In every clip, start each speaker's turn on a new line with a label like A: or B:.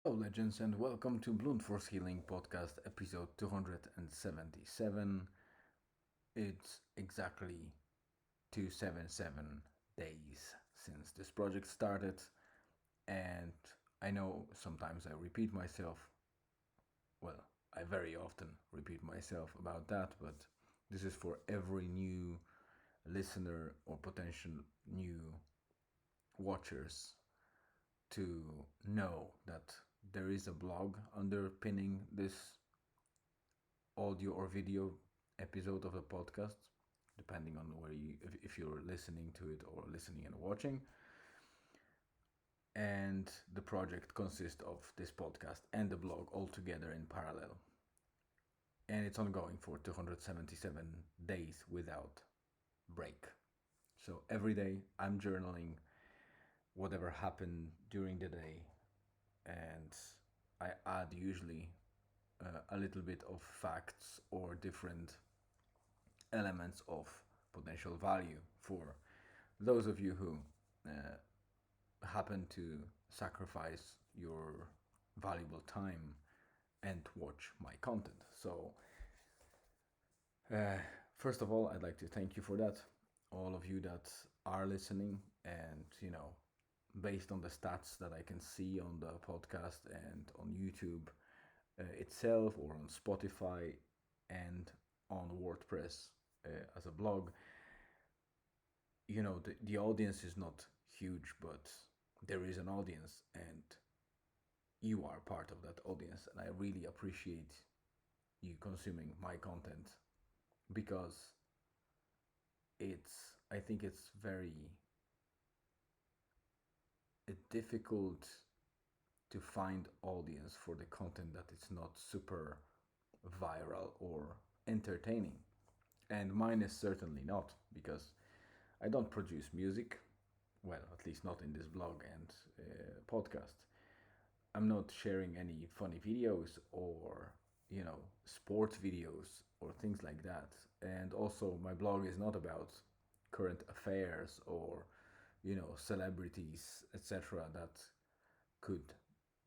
A: Hello, legends, and welcome to Blunt Force Healing Podcast, episode 277. It's exactly 277 days since this project started, and I know sometimes I repeat myself. Well, I very often repeat myself about that, but this is for every new listener or potential new watchers to know that there is a blog underpinning this audio or video episode of the podcast, depending on where if you're listening to it or listening and watching. And the project consists of this podcast and the blog all together in parallel. And it's ongoing for 277 days without break. So every day I'm journaling whatever happened during the day, and I add usually a little bit of facts or different elements of potential value for those of you who uh, happen to sacrifice your valuable time and watch my content. So, uh, first of all, I'd like to thank you for that. All of you that are listening, and based on the stats that I can see on the podcast and on YouTube itself, or on Spotify and on WordPress as a blog, the audience is not huge, but there is an audience, and you are part of that audience, and I really appreciate you consuming my content, because I think it's very difficult to find audience for the content that is not super viral or entertaining. And mine is certainly not, because I don't produce music, well, at least not in this blog and podcast. I'm not sharing any funny videos or, sports videos or things like that. And also, my blog is not about current affairs or, celebrities, etc., that could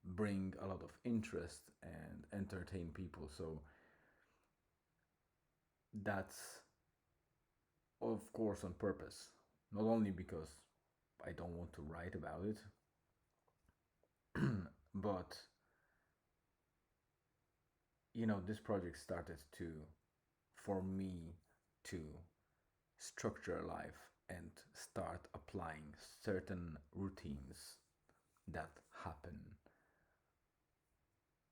A: bring a lot of interest and entertain people. So that's, of course, on purpose. Not only because I don't want to write about it, but this project started to for me to structure life and start applying certain routines that happen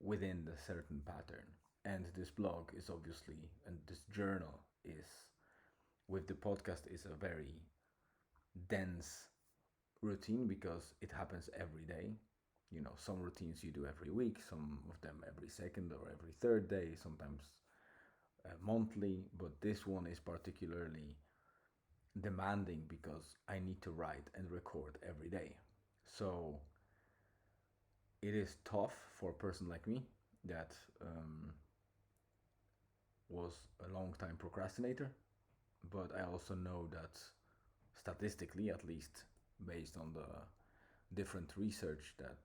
A: within the certain pattern. And this blog is obviously, and this journal is, with the podcast, is a very dense routine because it happens every day. Some routines you do every week, some of them every second or every third day, sometimes monthly, but this one is particularly demanding because I need to write and record every day. So it is tough for a person like me that was a long time procrastinator, but I also know that statistically, at least based on the different research, that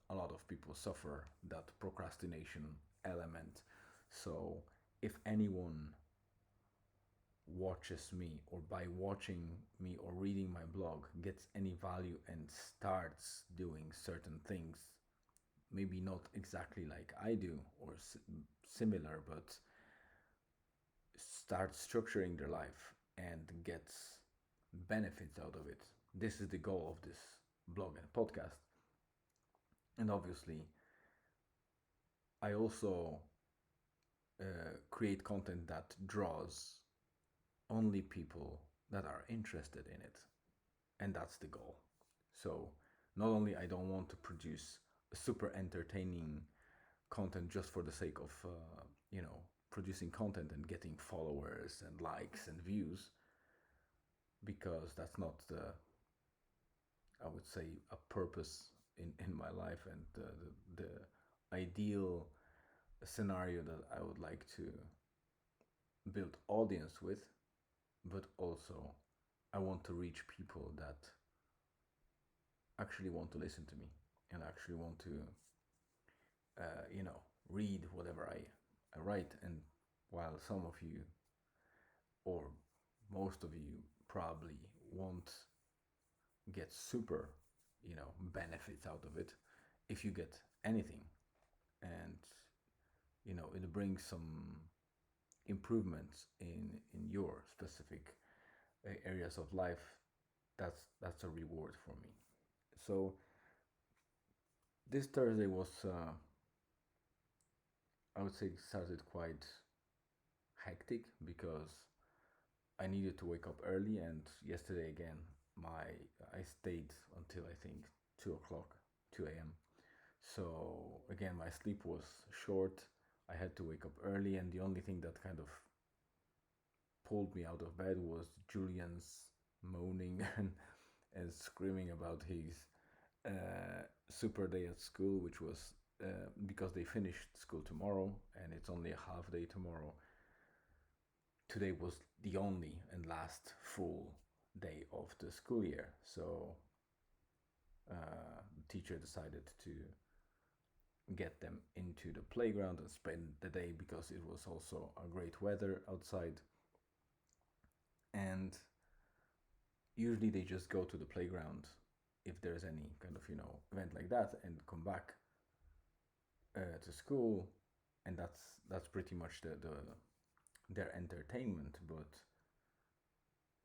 A: a lot of people suffer that procrastination element. So if anyone watches me, or by watching me or reading my blog gets any value and starts doing certain things, maybe not exactly like I do or similar, but starts structuring their life and gets benefits out of it, this is the goal of this blog and podcast. And obviously, I also create content that draws only people that are interested in it, and that's the goal. So not only I don't want to produce super entertaining content just for the sake of producing content and getting followers and likes and views, because that's not the, I would say, a purpose in my life, and the ideal scenario that I would like to build audience with. But also I want to reach people that actually want to listen to me and actually want to read whatever I write. And while some of you, or most of you, probably won't get super, benefits out of it, if you get anything, and it brings some improvements in your specific areas of life, that's a reward for me. So this Thursday was, I would say, started quite hectic because I needed to wake up early, and yesterday again, my I stayed until I think 2 o'clock, 2 a.m. So again, my sleep was short. I had to wake up early, and the only thing that kind of pulled me out of bed was Julian's moaning and screaming about his super day at school, which was because they finished school tomorrow and it's only a half day tomorrow. Today was the only and last full day of the school year, so the teacher decided to get them into the playground and spend the day because it was also a great weather outside. And usually they just go to the playground if there's any kind of event like that and come back to school, and that's pretty much their entertainment. But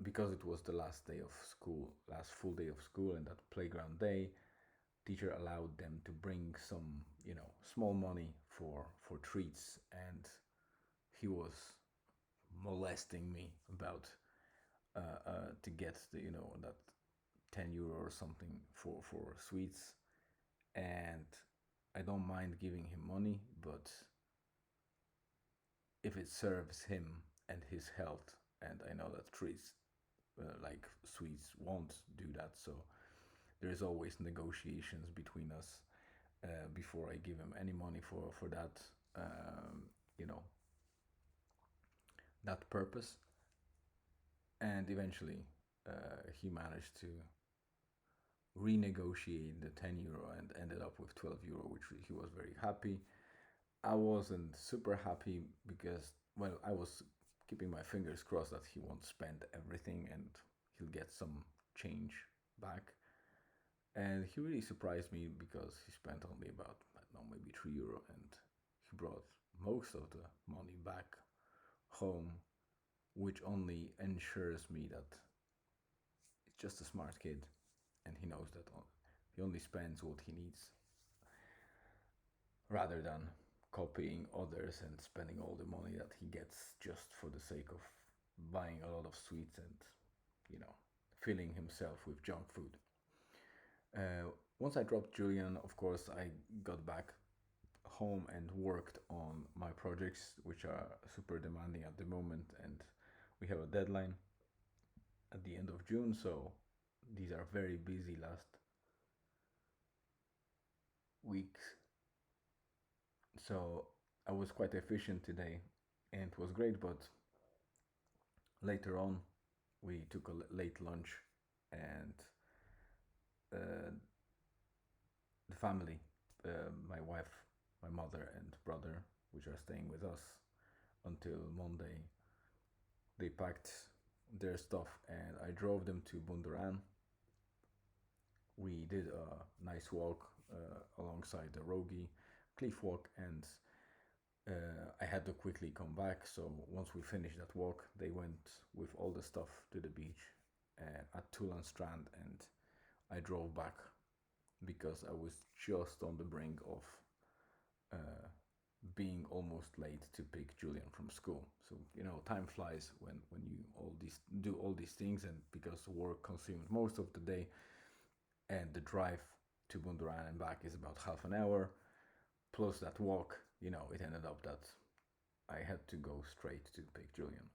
A: because it was the last day of school, last full day of school, and that playground day, teacher allowed them to bring some small money for treats, and he was molesting me about to get the that 10 euro or something for sweets. And I don't mind giving him money, but if it serves him and his health, and I know that treats like sweets won't do that, so there is always negotiations between us before I give him any money for that you know that purpose. And eventually he managed to renegotiate the 10 euro and ended up with 12 euro, which he was very happy. I wasn't super happy because, well, I was keeping my fingers crossed that he won't spend everything and he'll get some change back. And he really surprised me because he spent only about, I don't know, maybe 3 euro, and he brought most of the money back home, which only ensures me that he's just a smart kid and he knows that he only spends what he needs rather than copying others and spending all the money that he gets just for the sake of buying a lot of sweets and, filling himself with junk food. Once I dropped Julian, of course, I got back home and worked on my projects, which are super demanding at the moment, and we have a deadline at the end of June, so these are very busy last weeks. So I was quite efficient today and it was great, but later on we took a late lunch, and the family, my wife, my mother and brother, which are staying with us until Monday, they packed their stuff and I drove them to Bundoran. We did a nice walk alongside the Rogi cliff walk, and I had to quickly come back. So once we finished that walk, they went with all the stuff to the beach at Tulan Strand, and I drove back because I was just on the brink of being almost late to pick Julian from school. So time flies when you do all these things, and because work consumed most of the day, and the drive to Bundoran and back is about half an hour, plus that walk, it ended up that I had to go straight to pick Julian.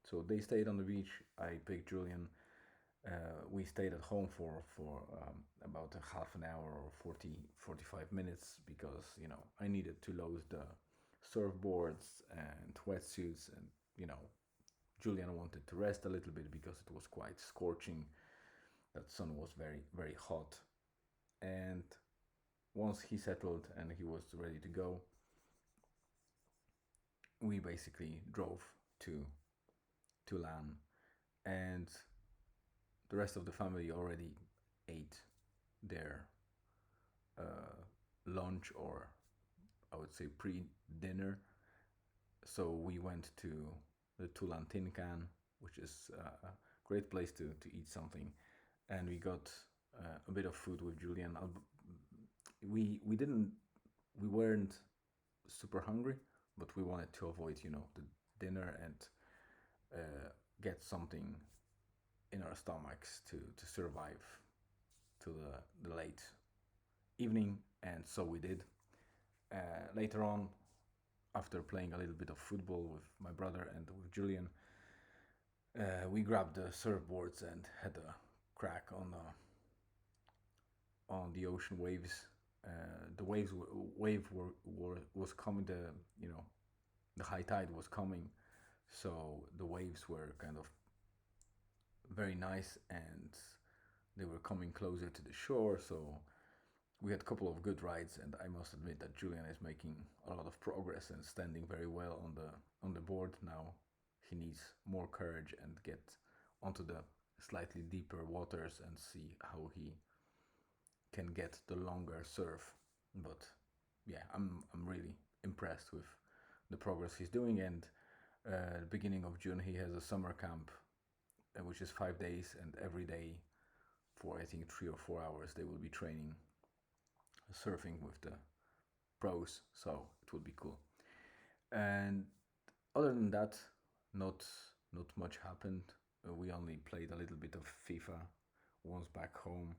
A: So they stayed on the beach, I picked Julian. We stayed at home for about a half an hour or 45 minutes because I needed to load the surfboards and wetsuits, and Julian wanted to rest a little bit because it was quite scorching. That sun was very, very hot. And once he settled and he was ready to go, we basically drove to Lan, and the rest of the family already ate their uh, lunch, or I would say pre-dinner. So we went to the Tulan Tin Can, which is a great place to eat something, and we got a bit of food with Julian. We didn't we weren't super hungry, but we wanted to avoid the dinner and get something in our stomachs to survive to the late evening, and so we did. Later on, after playing a little bit of football with my brother and with Julian, we grabbed the surfboards and had a crack on the ocean waves. The was coming. The high tide was coming, so the waves were kind of very nice, and they were coming closer to the shore. So we had a couple of good rides, and I must admit that Julian is making a lot of progress and standing very well on the board now. He needs more courage and get onto the slightly deeper waters and see how he can get the longer surf. But yeah, I'm really impressed with the progress he's doing. And the beginning of June, he has a summer camp, which is 5 days, and every day for I think 3 or 4 hours they will be training surfing with the pros. So it will be cool. And other than that, not not much happened. We only played a little bit of FIFA once back home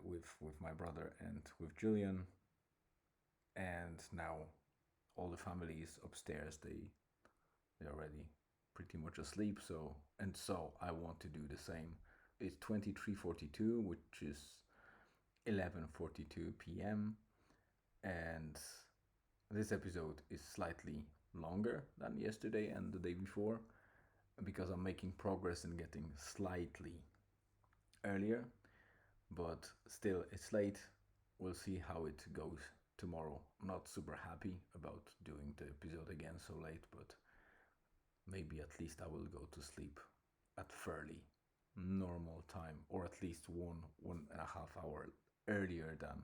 A: with my brother and with Julian, and now all the family is upstairs. They're already pretty much asleep. So I want to do the same. It's 23:42, which is 11:42 p.m. and this episode is slightly longer than yesterday and the day before because I'm making progress in getting slightly earlier, but still it's late. We'll see how it goes tomorrow. I'm not super happy about doing the episode again so late, but maybe at least I will go to sleep at fairly normal time, or at least 1.5 hour earlier than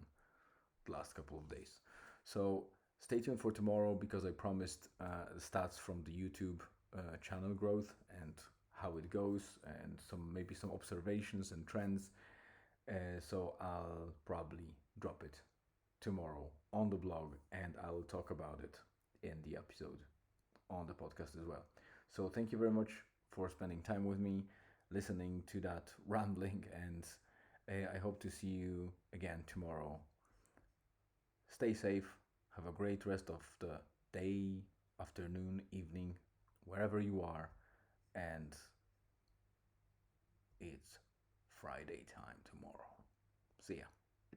A: the last couple of days. So stay tuned for tomorrow because I promised the stats from the YouTube channel growth and how it goes, and maybe some observations and trends. So I'll probably drop it tomorrow on the blog, and I'll talk about it in the episode on the podcast as well. So thank you very much for spending time with me, listening to that rambling, and I hope to see you again tomorrow. Stay safe, have a great rest of the day, afternoon, evening, wherever you are, and it's Friday time tomorrow. See ya.